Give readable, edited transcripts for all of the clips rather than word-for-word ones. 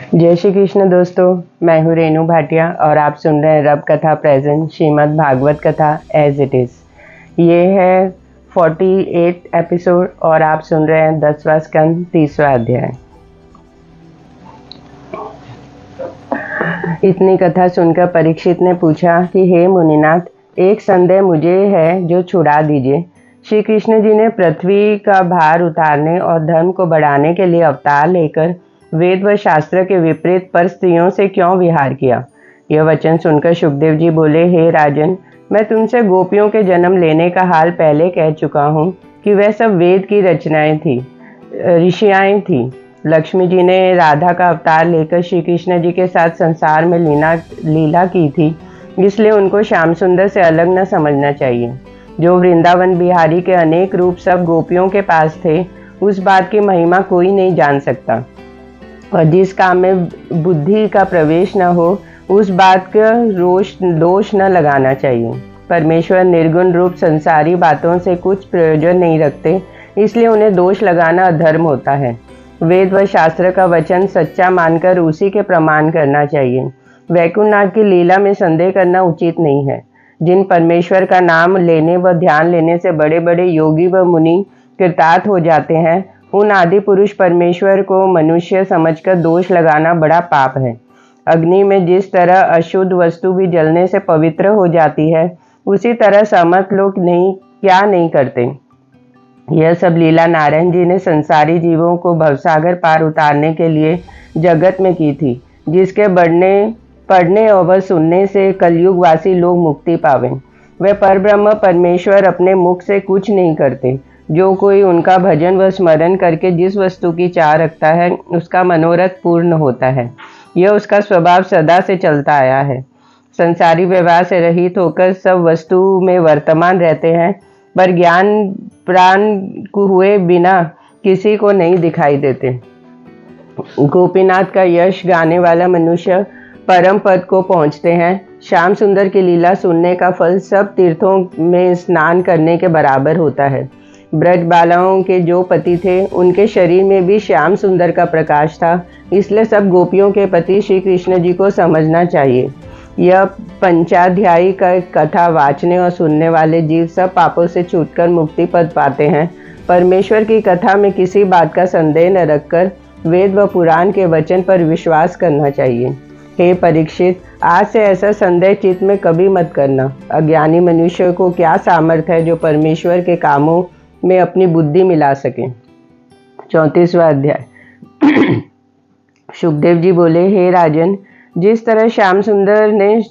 जय श्री कृष्ण दोस्तों, मैं हूँ रेणु भाटिया और आप सुन रहे हैं रब कथा प्रेजेंट श्रीमद् भागवत कथा एज इट इज़। ये है 48 एपिसोड और आप सुन रहे हैं 10वां स्कंद 30वां अध्याय। इतनी कथा सुनकर परीक्षित ने पूछा कि हे मुनिनाथ, एक संदेह मुझे है जो छुड़ा दीजिए। श्री कृष्ण जी ने पृथ्वी का भार उतारने और धर्म को बढ़ाने के लिए अवतार लेकर वेद व शास्त्र के विपरीत पर स्त्रियों से क्यों विहार किया? यह वचन सुनकर शुकदेव जी बोले, हे राजन, मैं तुमसे गोपियों के जन्म लेने का हाल पहले कह चुका हूँ कि वह सब वेद की रचनाएं थी, ऋषियाएं थी। लक्ष्मी जी ने राधा का अवतार लेकर श्री कृष्ण जी के साथ संसार में लीला की थी, इसलिए उनको श्याम सुंदर से अलग न समझना चाहिए। जो वृंदावन बिहारी के अनेक रूप सब गोपियों के पास थे, उस बात की महिमा कोई नहीं जान सकता, और जिस काम में बुद्धि का प्रवेश न हो उस बात का दोष न लगाना चाहिए। परमेश्वर निर्गुण रूप संसारी बातों से कुछ प्रयोजन नहीं रखते, इसलिए उन्हें दोष लगाना अधर्म होता है। वेद व शास्त्र का वचन सच्चा मानकर उसी के प्रमाण करना चाहिए। वैकुंठनाथ की लीला में संदेह करना उचित नहीं है। जिन परमेश्वर का नाम लेने व ध्यान लेने से बड़े बड़े योगी व मुनि कृतार्थ हो जाते हैं, उन आदि पुरुष परमेश्वर को मनुष्य समझकर दोष लगाना बड़ा पाप है। अग्नि में जिस तरह अशुद्ध वस्तु भी जलने से पवित्र हो जाती है, उसी तरह समर्थ लोग क्या नहीं करते। यह सब लीला नारायण जी ने संसारी जीवों को भवसागर पार उतारने के लिए जगत में की थी, जिसके पढ़ने और सुनने से कलयुग वासी लोग मुक्ति पावें। वे परब्रह्म परमेश्वर अपने मुख से कुछ नहीं करते। जो कोई उनका भजन व स्मरण करके जिस वस्तु की चाह रखता है, उसका मनोरथ पूर्ण होता है। यह उसका स्वभाव सदा से चलता आया है। संसारी व्यवहार से रहित होकर सब वस्तु में वर्तमान रहते हैं, पर ज्ञान प्राण हुए बिना किसी को नहीं दिखाई देते। गोपीनाथ का यश गाने वाला मनुष्य परम पद को पहुँचते हैं। श्याम सुंदर की लीला सुनने का फल सब तीर्थों में स्नान करने के बराबर होता है। ब्रज बालाओं के जो पति थे, उनके शरीर में भी श्याम सुंदर का प्रकाश था, इसलिए सब गोपियों के पति श्री कृष्ण जी को समझना चाहिए। यह पंचाध्यायी का कथा वाचने और सुनने वाले जीव सब पापों से छूटकर मुक्ति पद पाते हैं। परमेश्वर की कथा में किसी बात का संदेह न रखकर वेद व पुराण के वचन पर विश्वास करना चाहिए। हे परीक्षित, आज से ऐसा संदेह चित्त में कभी मत करना। अज्ञानी मनुष्य को क्या सामर्थ्य है जो परमेश्वर के कामों में अपनी बुद्धि मिला सके। 34वां अध्याय। शुकदेव जी बोले, हे राजन, जिस तरह श्याम सुंदर ने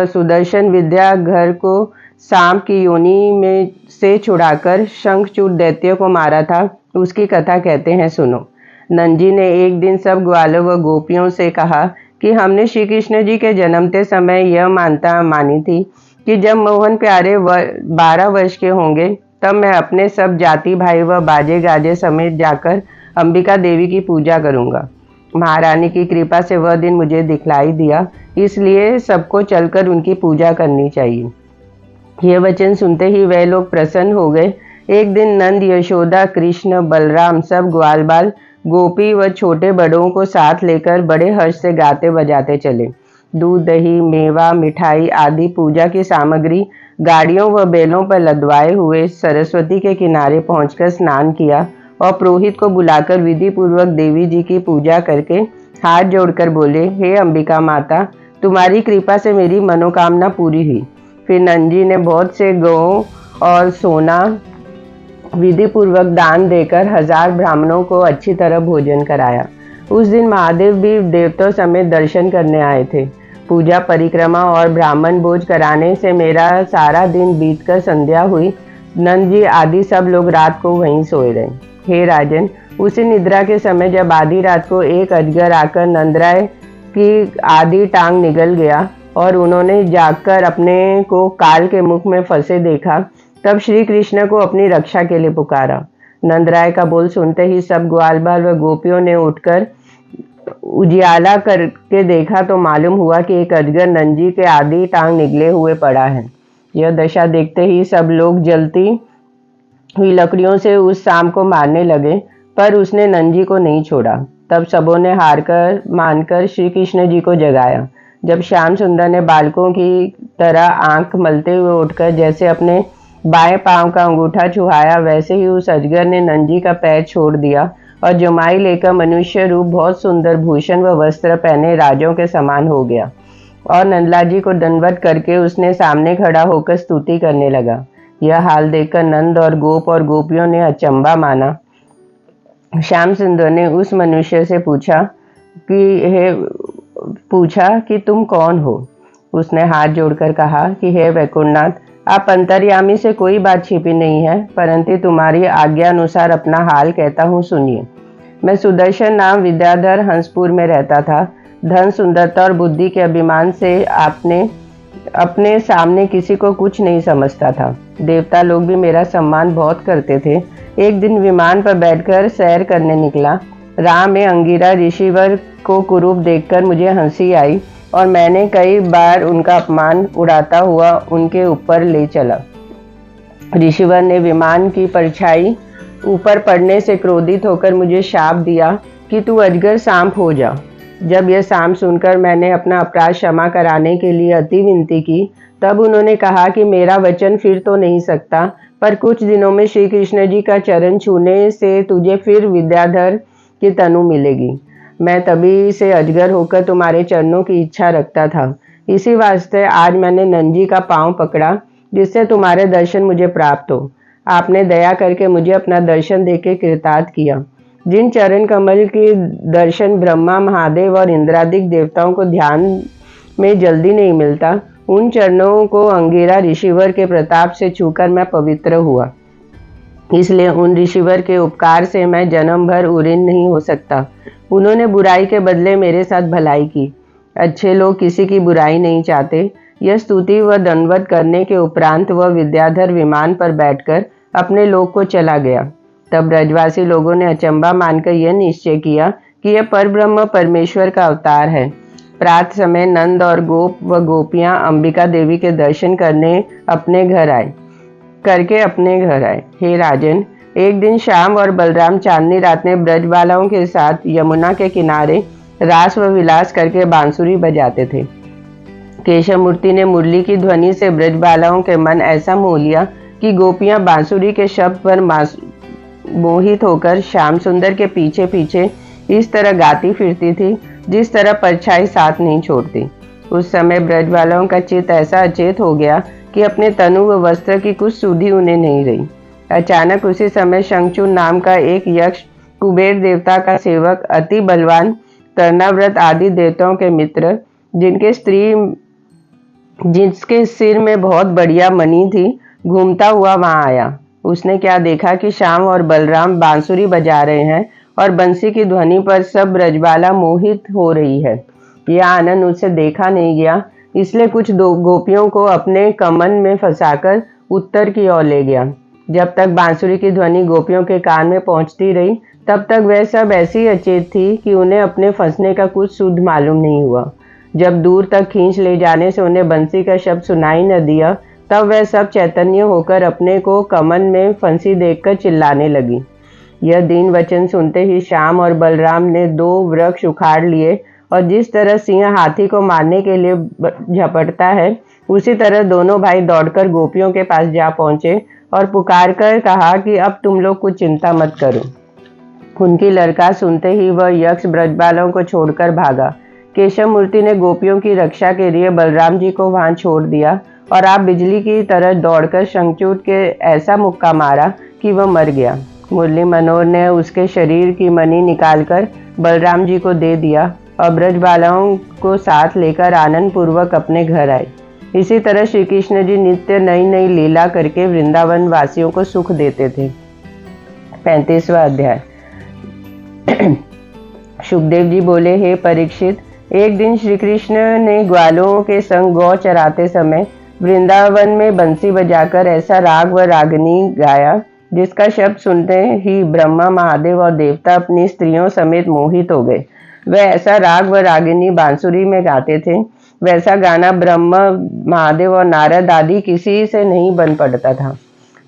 सुदर्शन विद्या घर को सांप की योनि में से छुड़ाकर शंखचूड़ दैत्य को मारा था, उसकी कथा कहते हैं, सुनो। नंद जी ने एक दिन सब ग्वालों व गोपियों से कहा कि हमने श्री कृष्ण जी के जन्मते समय यह मानी थी कि जब मोहन प्यारे 12 वर्ष के होंगे, तब मैं अपने सब जाति भाई व बाजे गाजे समेत जाकर अंबिका देवी की पूजा करूंगा। महारानी की कृपा से वह दिन मुझे दिखलाई दिया, इसलिए सबको चलकर उनकी पूजा करनी चाहिए। यह वचन सुनते ही वह लोग प्रसन्न हो गए। एक दिन नंद, यशोदा, कृष्ण, बलराम सब ग्वाल बाल गोपी व छोटे बड़ों को साथ लेकर बड़े हर्ष से गाते बजाते चले। दूध, दही, मेवा, मिठाई आदि पूजा की सामग्री गाड़ियों व बैलों पर लदवाए हुए सरस्वती के किनारे पहुंचकर स्नान किया और पुरोहित को बुलाकर विधि पूर्वक देवी जी की पूजा करके हाथ जोड़कर बोले, हे अंबिका माता, तुम्हारी कृपा से मेरी मनोकामना पूरी हुई। फिर नंद जी ने बहुत से गौं और सोना विधि पूर्वक दान देकर 1000 ब्राह्मणों को अच्छी तरह भोजन कराया। उस दिन महादेव भी देवताओं समेत दर्शन करने आए थे। पूजा परिक्रमा और ब्राह्मण भोज कराने से मेरा सारा दिन बीतकर संध्या हुई। नंद जी आदि सब लोग रात को वहीं सोए रहे। हे राजन, उसी निद्रा के समय जब आधी रात को एक अजगर आकर नंदराय की आधी टांग निगल गया और उन्होंने जागकर अपने को काल के मुख में फंसे देखा, तब श्री कृष्ण को अपनी रक्षा के लिए पुकारा। नंदराय का बोल सुनते ही सब ग्वाल बाल व गोपियों ने उठकर उजियाला करके देखा तो मालूम हुआ कि एक अजगर नंद जी के आधी टांग निगले हुए पड़ा है। यह दशा देखते ही सब लोग जलती हुई लकड़ियों से उस सांप को मारने लगे, पर उसने नंद जी को नहीं छोड़ा। तब सबों ने हार कर मानकर श्री कृष्ण जी को जगाया। जब श्याम सुंदर ने बालकों की तरह आंख मलते हुए उठकर जैसे अपने बाएं पांव का अंगूठा छुआया, वैसे ही उस अजगर ने नंजी का पैर छोड़ दिया और जुमाई लेकर मनुष्य रूप बहुत सुंदर भूषण व वस्त्र पहने राजों के समान हो गया और नंदलाल जी को दंडवत करके उसने सामने खड़ा होकर स्तुति करने लगा। यह हाल देखकर नंद और गोपियों ने अचंबा माना। श्याम सुंदर ने उस मनुष्य से पूछा कि तुम कौन हो। उसने हाथ जोड़कर कहा कि हे वैकुंठनाथ, आप अंतर्यामी से कोई बात छिपी नहीं है, परंतु तुम्हारी आज्ञा अनुसार अपना हाल कहता हूँ, सुनिए। मैं सुदर्शन नाम विद्याधर हंसपुर में रहता था। धन, सुंदरता और बुद्धि के अभिमान से अपने सामने किसी को कुछ नहीं समझता था। देवता लोग भी मेरा सम्मान बहुत करते थे। एक दिन विमान पर बैठकर सैर करने निकला। राह में अंगिरा ऋषिवर को कुरूप देखकर मुझे हंसी आई और मैंने कई बार उनका अपमान उड़ाता हुआ उनके ऊपर ले चला। ऋषिवर ने विमान की परछाई ऊपर पड़ने से क्रोधित होकर मुझे शाप दिया कि तू अजगर सांप हो जा। जब यह सांप सुनकर मैंने अपना अपराध क्षमा कराने के लिए अति विनती की, तब उन्होंने कहा कि मेरा वचन फिर तो नहीं सकता, पर कुछ दिनों में श्री कृष्ण जी का चरण छूने से तुझे फिर विद्याधर की तनु मिलेगी। मैं तभी से अजगर होकर तुम्हारे चरणों की इच्छा रखता था। इसी वास्ते आज मैंने नंजी का पांव पकड़ा, जिससे तुम्हारे दर्शन मुझे प्राप्त हो। आपने दया करके मुझे अपना दर्शन देके कृतार्थ किया। जिन चरण कमल के दर्शन ब्रह्मा, महादेव और इंद्रादिक देवताओं को ध्यान में जल्दी नहीं मिलता, उन चरणों को अंगिरा ऋषिवर के प्रताप से छूकर मैं पवित्र हुआ। इसलिए उन ऋषिवर के उपकार से मैं जन्म भर उऋण नहीं हो सकता। उन्होंने बुराई के बदले मेरे साथ भलाई की। अच्छे लोग किसी की बुराई नहीं चाहते। यह स्तुति व दंडवत करने के उपरांत वह विद्याधर विमान पर बैठकर अपने लोक को चला गया। तब ब्रजवासी लोगों ने अचंबा मानकर यह निश्चय किया कि यह परब्रह्म परमेश्वर का अवतार है। प्रातः समय नंद और गोप व गोपियां अंबिका देवी के दर्शन करने अपने घर आए। हे राजन, एक दिन श्याम और बलराम चांदनी रात में ब्रजबालाओं के साथ यमुना के किनारे रास व विलास करके बांसुरी बजाते थे। केशव मूर्ति ने मुरली की ध्वनि से ब्रजबालाओं के मन ऐसा मोह लिया कि गोपियां बांसुरी के शब्द पर मोहित होकर श्याम सुंदर के पीछे पीछे इस तरह गाती फिरती थी जिस तरह परछाई साथ नहीं छोड़ती। उस समय ब्रजबालाओं का चित्त ऐसा अचेत हो गया कि अपने तनु व वस्त्र की कुछ सुधि उन्हें नहीं रही। अचानक उसी समय शंखचूड़ नाम का एक यक्ष, कुबेर देवता का सेवक, अति बलवान, कर्णाव्रत आदि देवताओं के मित्र, जिसके सिर में बहुत बढ़िया मणि थी, घूमता हुआ वहां आया। उसने क्या देखा कि श्याम और बलराम बांसुरी बजा रहे हैं और बंसी की ध्वनि पर सब ब्रजबाला मोहित हो रही है। यह आनंद उससे देखा नहीं गया, इसलिए कुछ गोपियों को अपने कमन में फंसाकर उत्तर की ओर ले गया। जब तक बांसुरी की ध्वनि गोपियों के कान में पहुंचती रही, तब तक वह सब ऐसी अचेत थी कि उन्हें अपने फंसने का कुछ शुद्ध मालूम नहीं हुआ। जब दूर तक खींच ले जाने से उन्हें बंसी का शब्द सुनाई न दिया, तब वह सब चैतन्य होकर अपने को कमन में फंसी देखकर चिल्लाने लगी। यह दीन वचन सुनते ही श्याम और बलराम ने 2 वृक्ष उखाड़ लिए और जिस तरह सिंह हाथी को मारने के लिए झपटता है, उसी तरह दोनों भाई दौड़कर गोपियों के पास जा पहुंचे और पुकार कर कहा कि अब तुम लोग कुछ चिंता मत करो। उनकी लड़का सुनते ही वह यक्ष ब्रजबालों को छोड़कर भागा। केशव मूर्ति ने गोपियों की रक्षा के लिए बलराम जी को वहां छोड़ दिया और आप बिजली की तरह दौड़कर शंखचूड़ के ऐसा मुक्का मारा कि वह मर गया। मुरली मनोहर ने उसके शरीर की मणि निकालकर बलराम जी को दे दिया और ब्रजबालाओं को साथ लेकर आनंद पूर्वक अपने घर आए। इसी तरह श्री कृष्ण जी नित्य नई नई लीला करके वृंदावन वासियों को सुख देते थे। 35वां अध्याय। सुखदेव जी बोले, हे परीक्षित, एक दिन श्री कृष्ण ने ग्वालों के संग गौ चराते समय वृंदावन में बंसी बजाकर ऐसा राग व रागिनी गाया जिसका शब्द सुनते ही ब्रह्मा, महादेव और देवता अपनी स्त्रियों समेत मोहित हो गए। वह ऐसा राग व रागिनी बांसुरी में गाते थे, वैसा गाना ब्रह्मा, महादेव और नारद आदि किसी से नहीं बन पड़ता था।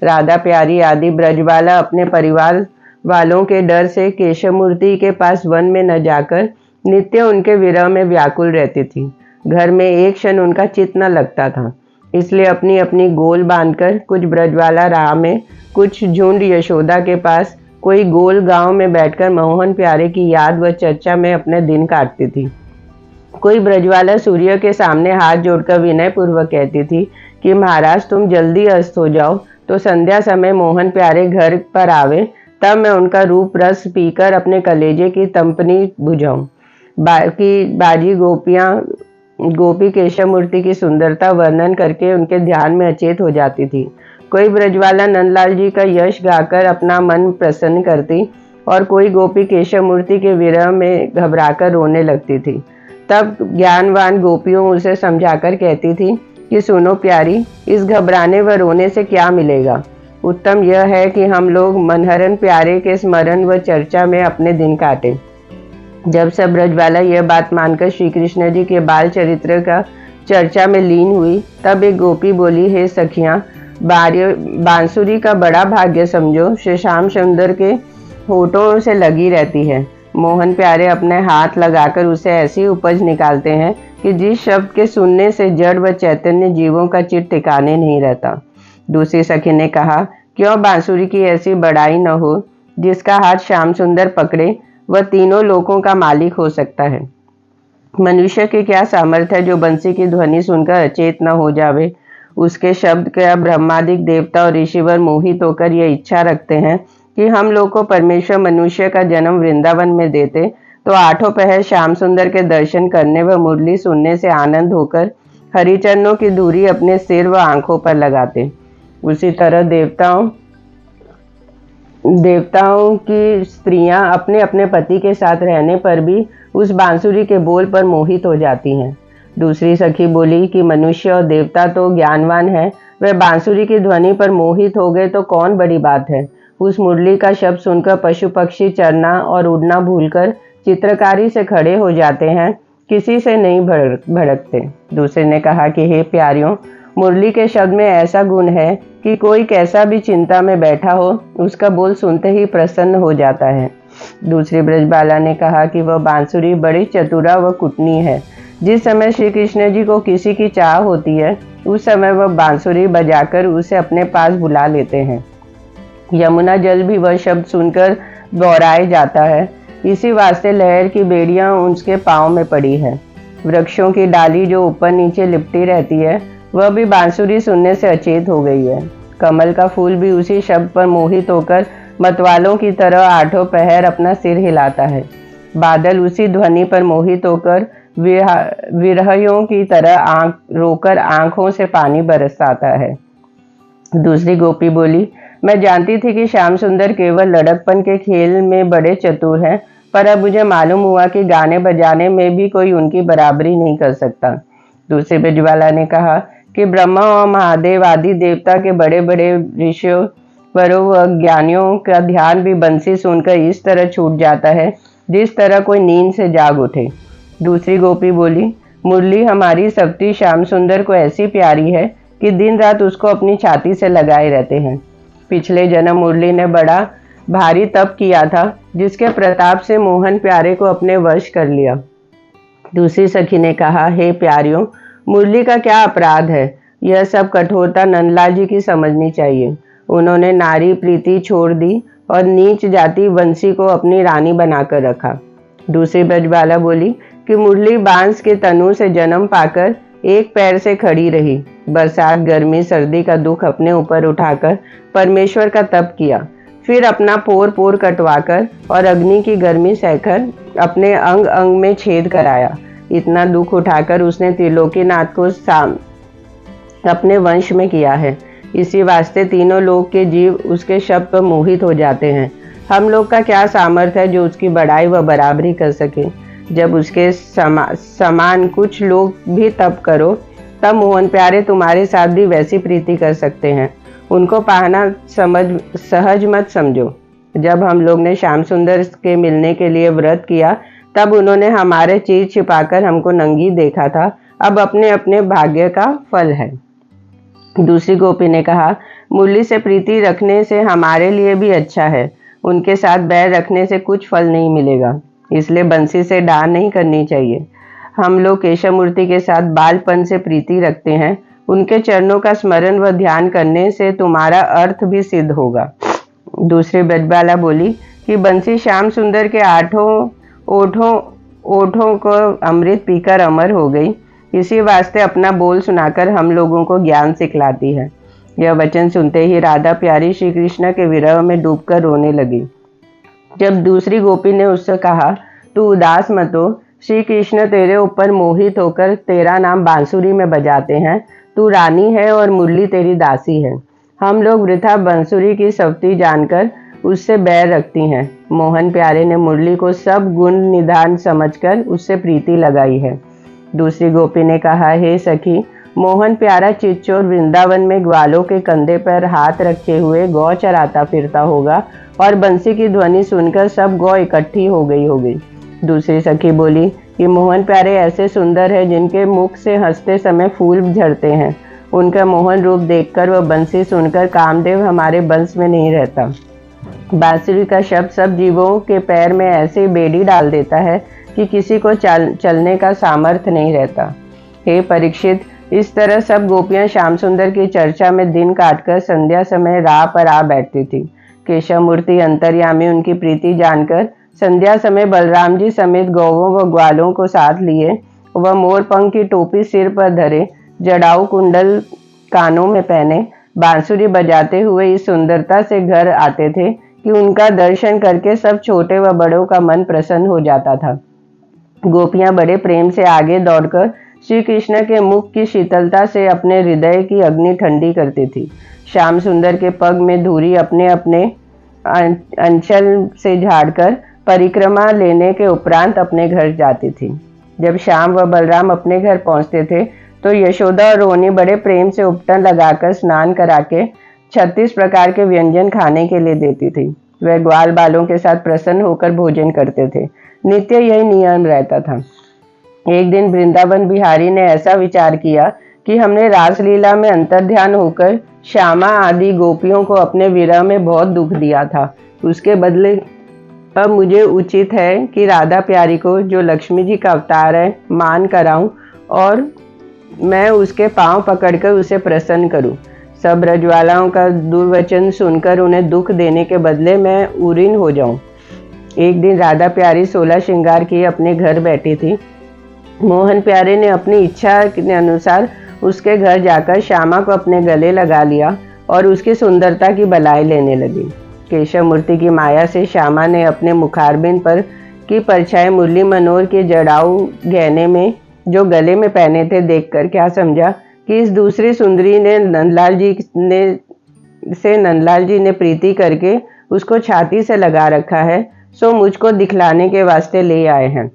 राधा प्यारी आदि ब्रजबाला अपने परिवार वालों के डर से केशवमूर्ति के पास वन में न जाकर नित्य उनके विरह में व्याकुल रहती थी। घर में एक क्षण उनका चित्त न लगता था, इसलिए अपनी अपनी गोल बांधकर कुछ ब्रजवाला राह में, कुछ झुंड यशोदा के पास, कोई गोल गांव में बैठकर मोहन प्यारे की याद व चर्चा में अपने दिन काटती थी। कोई ब्रजवाला सूर्य के सामने हाथ जोड़कर विनय पूर्वक कहती थी कि महाराज तुम जल्दी अस्त हो जाओ तो संध्या समय मोहन प्यारे घर पर आवे, तब मैं उनका रूप रस पीकर अपने कलेजे की तंपनी बुझाऊं। बाजी गोपी केशवमूर्ति की सुंदरता वर्णन करके उनके ध्यान में अचेत हो जाती थी। कोई ब्रजवाला नंदलाल जी का यश गाकर अपना मन प्रसन्न करती और कोई गोपी केशवमूर्ति के विरह में घबराकर रोने लगती थी। तब ज्ञानवान गोपियों उसे समझाकर कहती थी कि सुनो प्यारी, इस घबराने व रोने से क्या मिलेगा। उत्तम यह है कि हम लोग मनहरन प्यारे के स्मरण व चर्चा में अपने दिन काटें। जब सब ब्रजवाला यह बात मानकर श्री कृष्ण जी के बाल चरित्र का चर्चा में लीन हुई, तब एक गोपी बोली, हे सखियां, बांसुरी का बड़ा भाग्य समझो, श्री श्याम सुंदर के होठों से लगी रहती है। मोहन प्यारे अपने हाथ लगाकर उसे ऐसी उपज निकालते हैं कि जिस शब्द के सुनने से जड़ व चैतन्य जीवों का चित्त ठिकाने नहीं रहता। दूसरी सखी ने कहा, क्यों बांसुरी की ऐसी बड़ाई न हो, जिसका हाथ श्याम सुंदर पकड़े वह तीनों लोकों का मालिक हो सकता है। मनुष्य की क्या सामर्थ्य है जो बंसी की ध्वनि सुनकर अचेत न हो जावे। उसके शब्द का ब्रह्मादिक देवता और ऋषिवर मोहित होकर यह इच्छा रखते हैं कि हम लोग को परमेश्वर मनुष्य का जन्म वृंदावन में देते तो आठों पहर श्याम सुंदर के दर्शन करने व मुरली सुनने से आनंद होकर हरिचरणों की धूरी अपने सिर व आंखों पर लगाते। उसी तरह देवताओं की स्त्रियां अपने अपने पति के साथ रहने पर भी उस बांसुरी के बोल पर मोहित हो जाती हैं। दूसरी सखी बोली कि मनुष्य और देवता तो ज्ञानवान है, वह बांसुरी की ध्वनि पर मोहित हो गए तो कौन बड़ी बात है। उस मुरली का शब्द सुनकर पशु पक्षी चरना और उड़ना भूलकर चित्रकारी से खड़े हो जाते हैं, किसी से नहीं भड़कते। दूसरे ने कहा कि हे प्यारियों, मुरली के शब्द में ऐसा गुण है कि कोई कैसा भी चिंता में बैठा हो, उसका बोल सुनते ही प्रसन्न हो जाता है। दूसरी ब्रजबाला ने कहा कि वह बांसुरी बड़ी चतुरा व कुटनी है। जिस समय श्री कृष्ण जी को किसी की चाह होती है, उस समय वह बांसुरी बजाकर उसे अपने पास बुला लेते हैं। यमुना जल भी वह शब्द सुनकर गौराए जाता है। इसी वास्ते लहर की बेड़ियां उसके पांव में पड़ी है। वृक्षों की डाली जो ऊपर नीचे लिपटी रहती है, वह भी बांसुरी सुनने से अचेत हो गई है। कमल का फूल भी उसी शब्द पर मोहित होकर मतवालों की तरह आठों पहर अपना सिर हिलाता है। बादल उसी ध्वनि पर मोहित होकर विरहियों की तरह रोकर आंखों से पानी बरसाता है। दूसरी गोपी बोली, मैं जानती थी कि श्याम सुंदर केवल लड़कपन के खेल में बड़े चतुर हैं, पर अब मुझे मालूम हुआ कि गाने बजाने में भी कोई उनकी बराबरी नहीं कर सकता। दूसरे ब्रजवाला ने कहा कि ब्रह्मा और महादेव आदि देवता के बड़े बड़े ऋषियों व ज्ञानियों का ध्यान भी बंसी सुनकर इस तरह छूट जाता है जिस तरह कोई नींद से जाग उठे। दूसरी गोपी बोली, मुरली हमारी सप्ती श्याम सुंदर को ऐसी प्यारी है कि दिन रात उसको अपनी छाती से लगाए रहते हैं। पिछले जन्म मुरली ने बड़ा भारी तप किया था, जिसके प्रताप से मोहन प्यारे को अपने वश कर लिया। दूसरी सखी ने कहा, हे प्यारियों, मुरली का क्या अपराध है। यह सब कठोरता नंदलाल जी की समझनी चाहिए। उन्होंने नारी प्रीति छोड़ दी और नीच जाति बंसी को अपनी रानी बनाकर रखा। दूसरी ब्रजबाला बोली कि मुरली बांस के तनु से जन्म पाकर एक पैर से खड़ी रही। बरसात गर्मी सर्दी का दुख अपने ऊपर उठाकर परमेश्वर का तप किया, फिर अपना पोर पोर कटवाकर और अग्नि की गर्मी सहकर अपने अंग अंग में छेद कराया। इतना दुख उठाकर उसने त्रिलोकीनाथ को अपने वंश में किया है। इसी वास्ते तीनों लोक के जीव उसके शब्द पर मोहित हो जाते हैं। हम लोग का क्या सामर्थ्य है जो उसकी बड़ाई व बराबरी कर सके। जब उसके समान कुछ लोग भी तप करो, तब मोहन प्यारे तुम्हारे साथ भी वैसी प्रीति कर सकते हैं। उनको पाना सहज मत समझो। जब हम लोग ने श्याम सुंदर के मिलने के लिए व्रत किया, तब उन्होंने हमारे चीज छिपाकर हमको नंगी देखा था। अब अपने अपने भाग्य का फल है। दूसरी गोपी ने कहा, मुरली से प्रीति रखने से हमारे लिए भी अच्छा है। उनके साथ बैर रखने से कुछ फल नहीं मिलेगा, इसलिए बंसी से डाह नहीं करनी चाहिए। हम लोग केशवमूर्ति के साथ बालपन से प्रीति रखते हैं। उनके चरणों का स्मरण व ध्यान करने से तुम्हारा अर्थ भी सिद्ध होगा। दूसरी ब्रजबाला बोली कि बंसी श्याम सुंदर के ओठों को अमृत पीकर अमर हो गई, इसी वास्ते अपना बोल सुनाकर हम लोगों को ज्ञान सिखलाती है। यह वचन सुनते ही राधा प्यारी श्री कृष्ण के विरह में डूबकर रोने लगी। जब दूसरी गोपी ने उससे कहा, तू उदास मत हो, श्री कृष्ण तेरे ऊपर मोहित होकर तेरा नाम बांसुरी में बजाते हैं। तू रानी है और मुरली तेरी दासी है। हम लोग वृथा बांसुरी की सवती जानकर उससे बैर रखती हैं। मोहन प्यारे ने मुरली को सब गुण निधान समझकर उससे प्रीति लगाई है। दूसरी गोपी ने कहा, हे सखी, मोहन प्यारा चिच्चोर वृंदावन में ग्वालों के कंधे पर हाथ रखे हुए गौ चराता फिरता होगा और बंसी की ध्वनि सुनकर सब गौ इकट्ठी हो गई। दूसरी सखी बोली कि मोहन प्यारे ऐसे सुंदर है जिनके मुख से हंसते समय फूल झड़ते हैं। उनका मोहन रूप देखकर व बंसी सुनकर कामदेव हमारे वंश में नहीं रहता। बांसुरी का शब्द सब जीवों के पैर में ऐसे बेड़ी डाल देता है कि किसी को चलने का सामर्थ्य नहीं रहता। हे परीक्षित, इस तरह सब गोपियां श्याम सुंदर की चर्चा में दिन काटकर संध्या समय राह पर आ बैठती थी। केशवमूर्ति अंतर्यामी उनकी प्रीति जानकर संध्या समय बलराम जी समेत गौवों व ग्वालों को साथ लिए वह मोरपंख की टोपी सिर पर धरे, जड़ाऊ कुंडल कानों में पहने, बांसुरी बजाते हुए इस सुंदरता से घर आते थे कि उनका दर्शन करके सब छोटे व बड़ों का मन प्रसन्न हो जाता था। गोपियां बड़े प्रेम से आगे दौड़कर श्री कृष्ण के मुख की शीतलता से अपने हृदय की अग्नि ठंडी करती थी। श्याम सुंदर के पग में धूरी अपने अपने अंचल से झाड़कर परिक्रमा लेने के उपरांत अपने घर जाती थी। जब श्याम व बलराम अपने घर पहुंचते थे तो यशोदा और रोनी बड़े प्रेम से उपटन लगाकर स्नान करा के 36 प्रकार के व्यंजन खाने के लिए देती थी। वह ग्वाल बालों के साथ प्रसन्न होकर भोजन करते थे। नित्य यही नियम रहता था। एक दिन वृंदावन बिहारी ने ऐसा विचार किया कि हमने रासलीला में अंतर्ध्यान होकर श्यामा आदि गोपियों को अपने विरह में बहुत दुख दिया था। उसके बदले अब मुझे उचित है कि राधा प्यारी को, जो लक्ष्मी जी का अवतार है, मान कराऊं और मैं उसके पांव पकड़कर उसे प्रसन्न करूं। सब ब्रजवालाओं का दुर्वचन सुनकर उन्हें दुख देने के बदले मैं उरीन हो जाऊं। एक दिन राधा प्यारी 16 श्रृंगार किए अपने घर बैठी थी। मोहन प्यारे ने अपनी इच्छा के अनुसार उसके घर जाकर श्यामा को अपने गले लगा लिया और उसकी सुंदरता की बड़ाई लेने लगी। केशवमूर्ति की माया से श्यामा ने अपने मुखारबिंद पर की परछाई मुरली मनोहर के जड़ाऊ गहने में जो गले में पहने थे देखकर क्या समझा कि इस दूसरी सुंदरी ने नंदलाल जी ने प्रीति करके उसको छाती से लगा रखा है, सो मुझको दिखलाने के वास्ते ले आए हैं।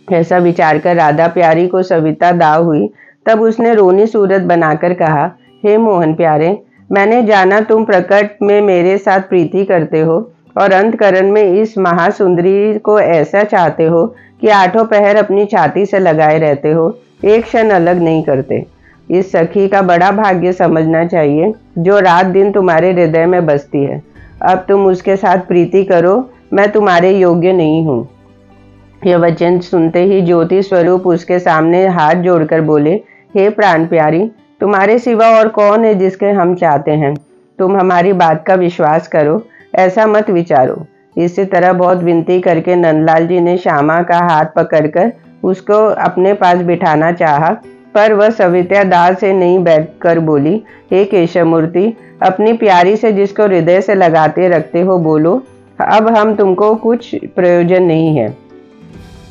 ऐसा विचार कर राधा प्यारी को सविता दाव हुई। तब उसने रोनी सूरत बनाकर कहा, हे मोहन प्यारे, मैंने जाना तुम प्रकट में मेरे साथ प्रीति करते हो और अंतकरण में इस महासुंदरी को ऐसा चाहते हो कि आठों पहर अपनी छाती से लगाए रहते हो, एक क्षण अलग नहीं करते। इस सखी का बड़ा भाग्य समझना चाहिए जो रात दिन तुम्हारे हृदय में बसती है। अब तुम उसके साथ प्रीति करो, मैं तुम्हारे योग्य नहीं हूँ। यह वचन सुनते ही ज्योति स्वरूप उसके सामने हाथ जोड़कर बोले, हे प्राण प्यारी, तुम्हारे सिवा और कौन है जिसके हम चाहते हैं। तुम हमारी बात का विश्वास करो, ऐसा मत विचारो। इसी तरह बहुत विनती करके नंदलाल जी ने श्यामा का हाथ पकड़कर उसको अपने पास बिठाना चाहा, पर वह सविता दाह से नहीं बैठकर बोली, हे केशवमूर्ति, अपनी प्यारी से जिसको हृदय से लगाते रखते हो बोलो, अब हम तुमको कुछ प्रयोजन नहीं है।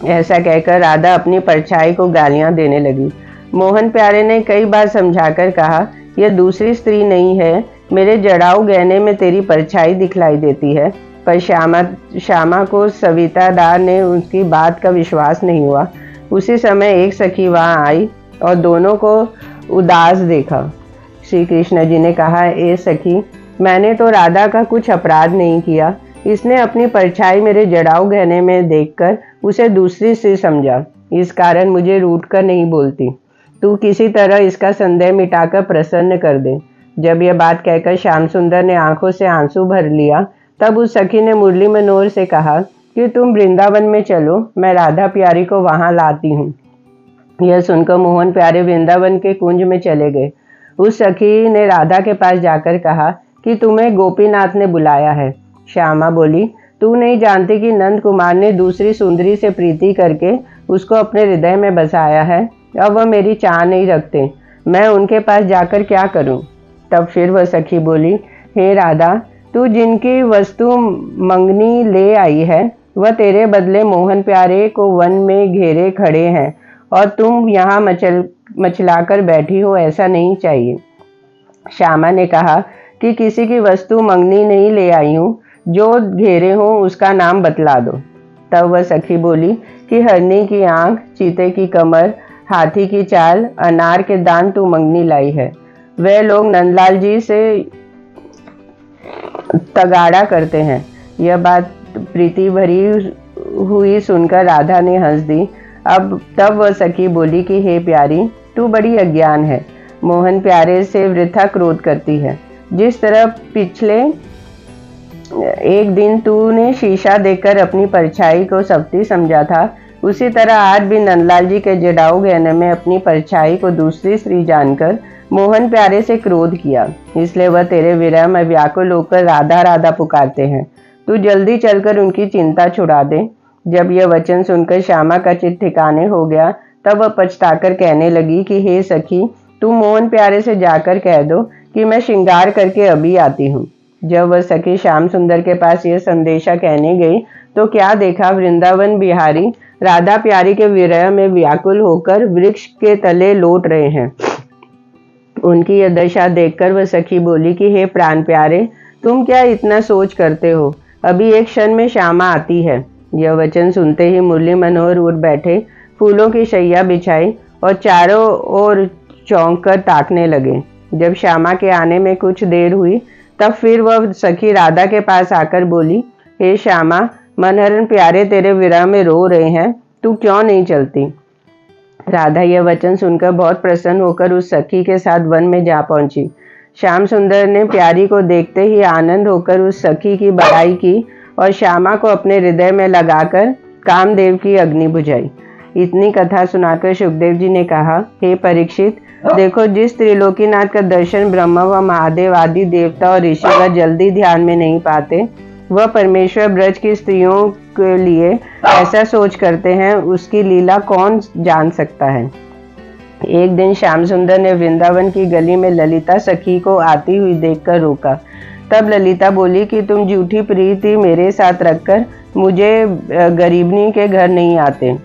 ऐसा कहकर राधा अपनी परछाई को गालियां देने लगी। मोहन प्यारे ने कई बार समझाकर कहा, यह दूसरी स्त्री नहीं है, मेरे जड़ाऊ गहने में तेरी परछाई दिखलाई देती है। पर श्यामा को सविता दार ने उसकी बात का विश्वास नहीं हुआ। उसी समय एक सखी वहां आई और दोनों को उदास देखा। श्री कृष्ण जी ने कहा, ए सखी, मैंने तो राधा का कुछ अपराध नहीं किया। इसने अपनी परछाई मेरे जड़ाऊ गहने में देखकर उसे दूसरी स्त्री समझा, इस कारण मुझे रूठ कर नहीं बोलती। तू किसी तरह इसका संदेह मिटाकर प्रसन्न कर दे। जब यह बात कहकर श्याम सुंदर ने आंखों से आंसू भर लिया तब उस सखी ने मुरली मनोहर से कहा कि तुम वृंदावन में चलो, मैं राधा प्यारी को वहां लाती हूँ। यह सुनकर मोहन प्यारे वृंदावन के कुंज में चले गए। उस सखी ने राधा के पास जाकर कहा कि तुम्हें गोपीनाथ ने बुलाया है। श्यामा बोली, तू नहीं जानती कि नंद कुमार ने दूसरी सुंदरी से प्रीति करके उसको अपने हृदय में बसाया है। अब वह मेरी चाह नहीं रखते, मैं उनके पास जाकर क्या करूं? तब फिर वह सखी बोली, हे राधा, तू जिनकी वस्तु मंगनी ले आई है वह तेरे बदले मोहन प्यारे को वन में घेरे खड़े हैं और तुम यहाँ मचलाकर बैठी हो, ऐसा नहीं चाहिए। श्यामा ने कहा कि किसी की वस्तु मंगनी नहीं ले आई हूँ, जो घेरे हो उसका नाम बतला दो। तब वह सखी बोली कि हरनी की आंख, चीते की कमर, हाथी की चाल, अनार के दान तू मंगनी लाई है। वे लोग नंदलाल जी से तगाड़ा करते हैं। यह बात प्रीति भरी हुई सुनकर राधा ने हंस दी। तब वह सखी बोली कि हे प्यारी, तू बड़ी अज्ञान है, मोहन प्यारे से वृथा क्रोध करती है। जिस तरह पिछले एक दिन तूने शीशा देखकर अपनी परछाई को सवती समझा था, उसी तरह आज भी नंदलाल जी के जटाऊ गहने में अपनी परछाई को दूसरी स्त्री जानकर मोहन प्यारे से क्रोध किया। इसलिए वह तेरे विरह में व्याकुल होकर राधा राधा पुकारते हैं। तू जल्दी चलकर उनकी चिंता छुड़ा दे। जब यह वचन सुनकर श्यामा का चित्त ठिकाने हो गया, तब वह पछताकर कहने लगी कि हे सखी, तू मोहन प्यारे से जाकर कह दो कि मैं श्रृंगार करके अभी आती हूँ। जब वह सखी श्याम सुंदर के पास यह संदेशा कहने गई तो क्या देखा, वृंदावन बिहारी राधा प्यारी के विरह में व्याकुल होकर वृक्ष के तले लौट रहे हैं। उनकी यह दशा देखकर वह सखी बोली कि हे प्राण प्यारे, तुम क्या इतना सोच करते हो, अभी एक क्षण में श्यामा आती है। यह वचन सुनते ही मुरली मनोहर उठ बैठे, फूलों की शैया बिछाई और चारों ओर चौंक कर ताकने लगे। जब श्यामा के आने में कुछ देर हुई, तब फिर वह सखी राधा के पास आकर बोली, हे श्यामा, मनहरन प्यारे तेरे विरह में रो रहे हैं, तू क्यों नहीं चलती? राधा यह वचन सुनकर बहुत प्रसन्न होकर उस सखी के साथ वन में जा पहुंची। श्याम सुंदर ने प्यारी को देखते ही आनंद होकर उस सखी की बड़ाई की और श्यामा को अपने हृदय में लगाकर कामदेव की अग्नि बुझाई। इतनी कथा सुनाकर सुखदेव जी ने कहा, हे परीक्षित, देखो, जिस त्रिलोकीनाथ का दर्शन ब्रह्मा व महादेव आदि देवता और ऋषिगण जल्दी ध्यान में नहीं पाते, वह परमेश्वर ब्रज की स्त्रियों के लिए ऐसा सोच करते हैं, उसकी लीला कौन जान सकता है। एक दिन श्याम सुंदर ने वृंदावन की गली में ललिता सखी को आती हुई देखकर रोका। तब ललिता बोली कि तुम झूठी प्रीति मेरे साथ रखकर मुझे गरीबनी के घर नहीं आते।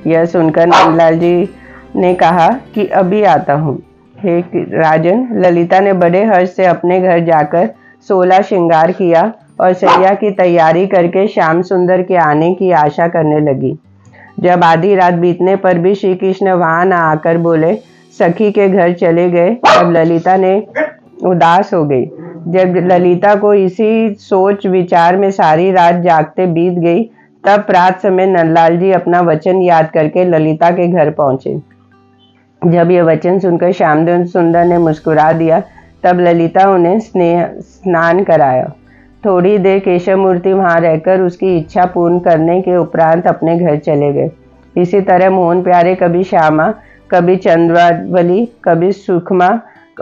यह सुनकर नंदलाल जी ने कहा कि अभी आता हूँ। हे राजन, ललिता ने बड़े हर्ष से अपने घर जाकर 16 श्रृंगार किया और शैया की तैयारी करके श्याम सुंदर के आने की आशा करने लगी। जब आधी रात बीतने पर भी श्री कृष्ण वहां न आकर बोले सखी के घर चले गए, तब ललिता ने उदास हो गई। जब ललिता को इसी सोच विचार में सारी रात जागते बीत गई, तब प्रात समय नंदलाल जी अपना वचन याद करके ललिता के घर पहुंचे। जब यह वचन सुनकर श्याम सुंदर ने मुस्कुरा दिया, तब ललिता उन्हें स्नान कराया। थोड़ी देर केशव मूर्ति वहां रहकर उसकी इच्छा पूर्ण करने के उपरांत अपने घर चले गए। इसी तरह मोहन प्यारे कभी श्यामा, कभी चंद्रावली, कभी सुखमा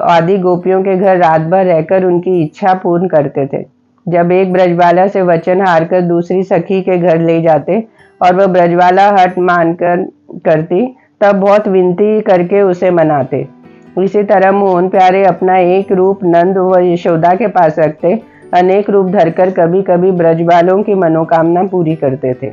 आदि गोपियों के घर रात भर रहकर उनकी इच्छा पूर्ण करते थे। जब एक ब्रजवाला से वचन हारकर दूसरी सखी के घर ले जाते और वह ब्रजवाला हट मानकर करती, तब बहुत विनती करके उसे मनाते। इसी तरह मोहन प्यारे अपना एक रूप नंद व यशोदा के पास रखते, अनेक रूप धरकर कभी कभी ब्रजवालों की मनोकामना पूरी करते थे।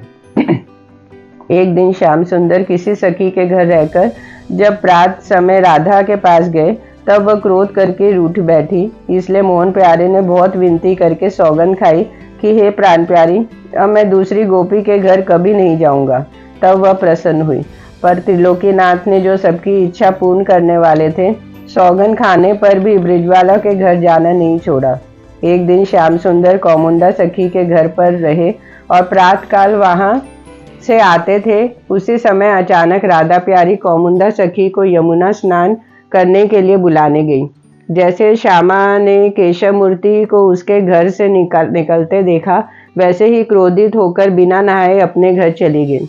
एक दिन श्याम सुंदर किसी सखी के घर रहकर जब प्रात समय राधा के पास गए, तब वह क्रोध करके रूठ बैठी। इसलिए मोहन प्यारे ने बहुत विनती करके सौगंध खाई कि हे प्राण प्यारी, अब मैं दूसरी गोपी के घर कभी नहीं जाऊंगा। तब वह प्रसन्न हुई। पर त्रिलोकीनाथ ने जो सबकी इच्छा पूर्ण करने वाले थे, सौगंध खाने पर भी ब्रिजवाला के घर जाना नहीं छोड़ा। एक दिन श्याम सुंदर कौमुंदा सखी के घर पर रहे और प्रातः काल वहां से आते थे। उसी समय अचानक राधा प्यारी कौमुंदा सखी को यमुना स्नान करने के लिए बुलाने गई। जैसे श्यामा ने केशव मूर्ति को उसके घर से निकलते देखा, वैसे ही क्रोधित होकर बिना नहाए अपने घर चली गई।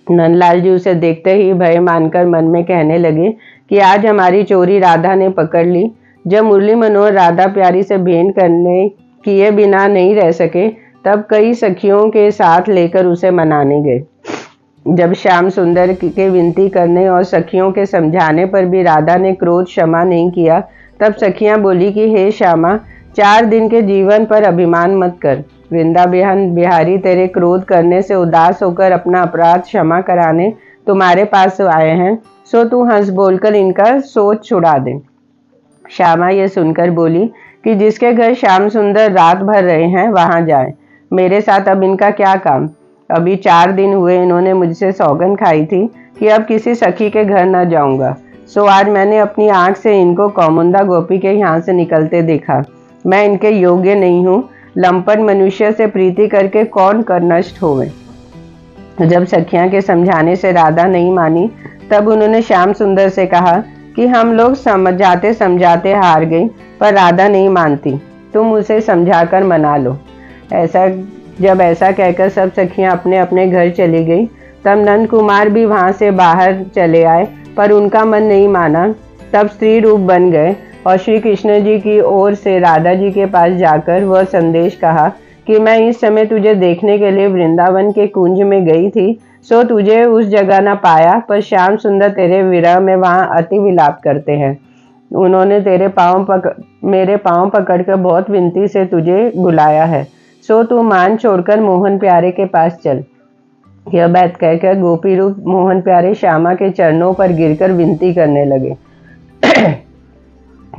नंदलाल जी उसे देखते ही भय मानकर मन में कहने लगे कि आज हमारी चोरी राधा ने पकड़ ली। जब मुरली मनोहर राधा प्यारी से भेंट करने किए बिना नहीं रह सके, तब कई सखियों के साथ लेकर उसे मनाने गए। जब श्याम सुंदर के विनती करने और सखियों के समझाने पर भी राधा ने क्रोध क्षमा नहीं किया, तब सखियां बोली कि हे श्यामा, 4 दिन के जीवन पर अभिमान मत कर। वृंदावन बिहारी तेरे क्रोध करने से उदास होकर अपना अपराध क्षमा कराने तुम्हारे पास आए हैं, सो तू हंस बोलकर इनका सोच छुड़ा दे। श्यामा ये सुनकर बोली कि जिसके घर श्याम सुंदर रात भर रहे हैं वहां जाए, मेरे साथ अब इनका क्या काम। अभी 4 दिन हुए इन्होंने मुझसे सौगंध खाई थी कि अब किसी सखी के घर न जाऊंगा, सो आज मैंने अपनी आंख से इनको कौमुंदा गोपी के यहाँ से निकलते देखा। मैं इनके योग्य नहीं हूँ, लंपट मनुष्य से प्रीति करके कौन कर नष्ट होवे। जब सखियां के समझाने से राधा नहीं मानी, तब उन्होंने श्याम सुंदर से कहा कि हम लोग समझाते समझाते हार गई, पर राधा नहीं मानती, तुम उसे समझाकर मना लो। जब ऐसा कहकर सब सखियां अपने अपने घर चली गई, तब नंद कुमार भी वहां से बाहर चले आए, पर उनका मन नहीं माना। तब स्त्री रूप बन गए और श्री कृष्ण जी की ओर से राधा जी के पास जाकर वह संदेश कहा कि मैं इस समय तुझे देखने के लिए वृंदावन के कुंज में गई थी, सो तुझे उस जगह न पाया, पर श्याम सुंदर तेरे विरह में वहां अति विलाप करते हैं। उन्होंने मेरे पांव पकड़कर बहुत विनती से तुझे बुलाया है, सो तू मान छोड़कर मोहन प्यारे के पास चल। यह बात कहकर गोपी रूप मोहन प्यारे श्यामा के चरणों पर गिरकर विनती करने लगे।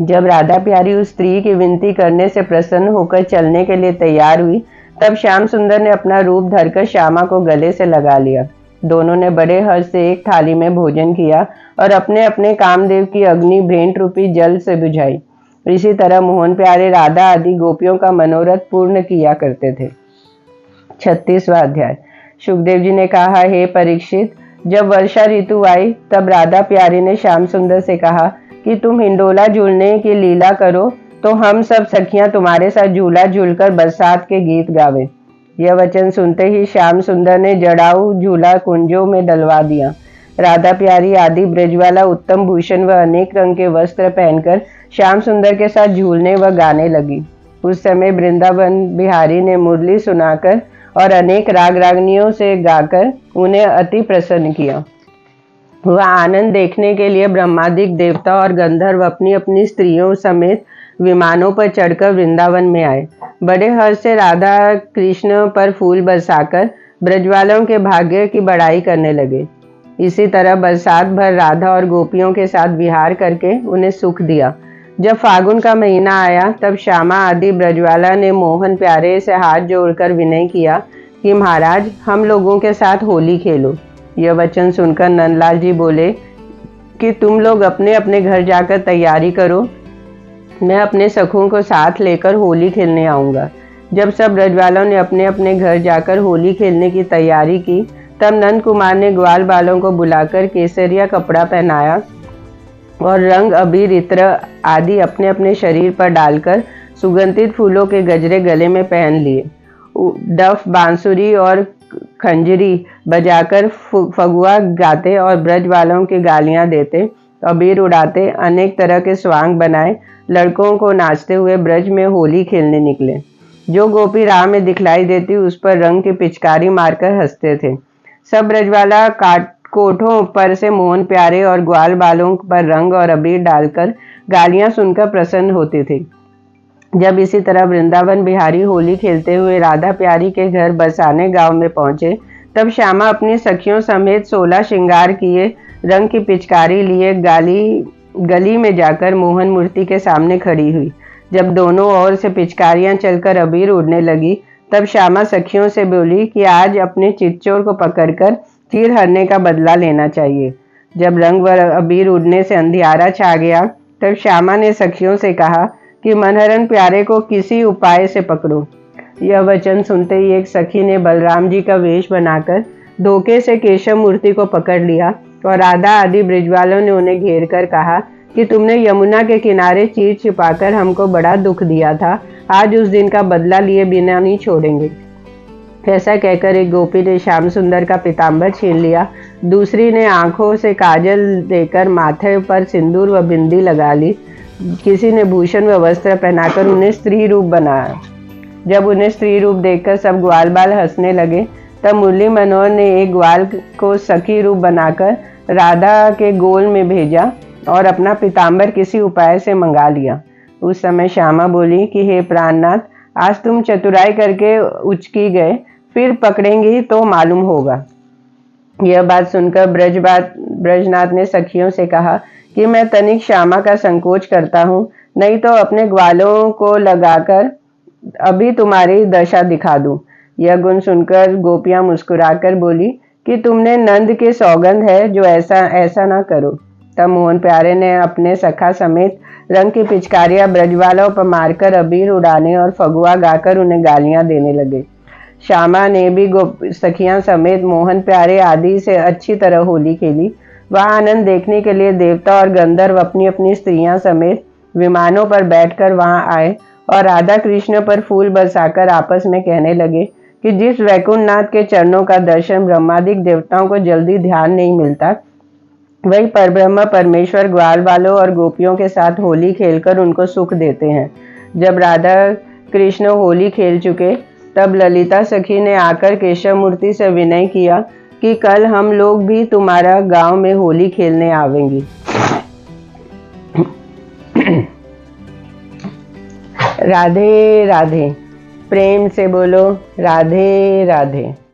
जब राधा प्यारी उस स्त्री की विनती करने से प्रसन्न होकर चलने के लिए तैयार हुई, तब श्याम सुंदर ने अपना रूप धरकर श्यामा को गले से लगा लिया। दोनों ने बड़े हर्ष से एक थाली में भोजन किया और अपने अपने कामदेव की अग्नि भेंट रूपी जल से बुझाई। इसी तरह मोहन प्यारे राधा आदि गोपियों का मनोरथ पूर्ण किया करते थे। 36वां अध्याय। सुखदेव जी ने कहा, हे परीक्षित, जब वर्षा ऋतु आई, तब राधा प्यारी ने श्याम सुंदर से कहा कि तुम हिंडोला झूलने की लीला करो, तो हम सब सखियां तुम्हारे साथ झूला झूलकर बरसात के गीत गावे। यह वचन सुनते ही श्याम सुंदर ने जड़ाऊ झूला कुंजों में डलवा दिया। राधा प्यारी आदि ब्रजवाला उत्तम भूषण व अनेक रंग के वस्त्र पहनकर श्याम सुंदर के साथ झूलने व गाने लगी। उस समय वृंदावन बिहारी ने मुरली सुनाकर और अनेक राग रागनियों से गाकर उन्हें अति प्रसन्न किया। वह आनंद देखने के लिए ब्रह्मादिक देवता और गंधर्व अपनी अपनी स्त्रियों समेत विमानों पर चढ़कर वृंदावन में आए। बड़े हर्ष से राधा कृष्ण पर फूल बरसाकर ब्रजवालों के भाग्य की बड़ाई करने लगे। इसी तरह बरसात भर राधा और गोपियों के साथ विहार करके उन्हें सुख दिया। जब फागुन का महीना आया, तब श्यामा आदि ब्रजवाला ने मोहन प्यारे से हाथ जोड़कर विनय किया कि महाराज, हम लोगों के साथ होली खेलो। यह वचन सुनकर नंदलाल जी बोले कि तुम लोग अपने अपने घर जाकर तैयारी करो, मैं अपने सखों को साथ लेकर होली खेलने आऊंगा। जब सब ब्रजवालों ने अपने अपने घर जाकर होली खेलने की तैयारी की, तब नंद कुमार ने ग्वाल बालों को बुलाकर केसरिया कपड़ा पहनाया और रंग अबीर इत्र आदि अपने अपने शरीर पर डालकर सुगंधित फूलों के गजरे गले में पहन लिए। डफ, बांसुरी और खंजरी बजाकर फगुआ गाते और ब्रज वालों की गालियां देते, अबीर उड़ाते, अनेक तरह के स्वांग बनाए लड़कों को नाचते हुए ब्रज में होली खेलने निकले। जो गोपी राह में दिखलाई देती उस पर रंग की पिचकारी मारकर हंसते थे। सब ब्रजवाला कोठों पर से मोहन प्यारे और ग्वाल बालों पर रंग और अबीर डालकर गालियां सुनकर प्रसन्न होती थी। जब इसी तरह वृंदावन बिहारी होली खेलते हुए राधा प्यारी के घर बरसाने गांव में पहुंचे, तब श्यामा अपनी सखियों समेत 16 श्रृंगार किए रंग की पिचकारी लिए गली में जाकर मोहन मूर्ति के सामने खड़ी हुई। जब दोनों ओर से पिचकारियां चलकर अबीर उड़ने लगी, तब श्यामा सखियों से बोली कि आज अपने चितचोर को पकड़कर चीर हरने का बदला लेना चाहिए। जब रंग व अबीर उड़ने से अंधियारा छा गया, तब श्यामा ने सखियों से कहा कि मनहरन प्यारे को किसी उपाय से पकड़ो। यह वचन सुनते ही एक सखी ने बलराम जी का वेश बनाकर धोखे से केशव मूर्ति को पकड़ लिया और राधा आदि ब्रजवालों ने उन्हें घेर कर कहा कि तुमने यमुना के किनारे चीर छिपाकर हमको बड़ा दुख दिया था। आज उस दिन का बदला लिए बिना नहीं छोड़ेंगे। ऐसा कहकर एक गोपी ने श्याम सुंदर का पीताम्बर छीन लिया, दूसरी ने आंखों से काजल देकर माथे पर सिंदूर व बिंदी लगा ली, किसी ने भूषण व वस्त्र पहनाकर उन्हें स्त्री रूप बनाया। जब उन्हें स्त्री रूप देखकर सब ग्वाल बाल हंसने लगे, तब मुरली मनोहर ने एक ग्वाल को सखी रूप बनाकर राधा के गोल में भेजा और अपना पीताम्बर किसी उपाय से मंगा लिया। उस समय श्यामा बोली कि हे प्राणनाथ, आज तुम चतुराई करके उचकी गए, फिर पकड़ेंगी तो मालूम होगा। यह बात सुनकर ब्रजनाथ ने सखियों से कहा कि मैं तनिक श्यामा का संकोच करता हूँ, नहीं तो अपने ग्वालों को लगाकर अभी तुम्हारी दशा दिखा दूं। यह गुण सुनकर गोपियां मुस्कुराकर बोली कि तुमने नंद के सौगंध है जो ऐसा ना करो। तब मोहन प्यारे ने अपने सखा समेत रंग की पिचकारियां ब्रजवालों पर मारकर अबीर उड़ाने और फगुआ गाकर उन्हें गालियां देने लगे। श्यामा ने भी सखियां समेत मोहन प्यारे आदि से अच्छी तरह होली खेली। वह आनंद देखने के लिए देवता और गंधर्व अपनी अपनी स्त्रियां समेत विमानों पर बैठकर वहां आए और राधा कृष्ण पर फूल बरसाकर आपस में कहने लगे कि जिस वैकुंठनाथ के चरणों का दर्शन ब्रह्मादिक देवताओं को जल्दी ध्यान नहीं मिलता, वही परब्रह्म परमेश्वर ग्वाल वालों और गोपियों के साथ होली खेलकर उनको सुख देते हैं। जब राधा कृष्ण होली खेल चुके, तब ललिता सखी ने आकर केशव मूर्ति से विनय किया कि कल हम लोग भी तुम्हारा गांव में होली खेलने आवेंगी। राधे राधे। प्रेम से बोलो राधे राधे।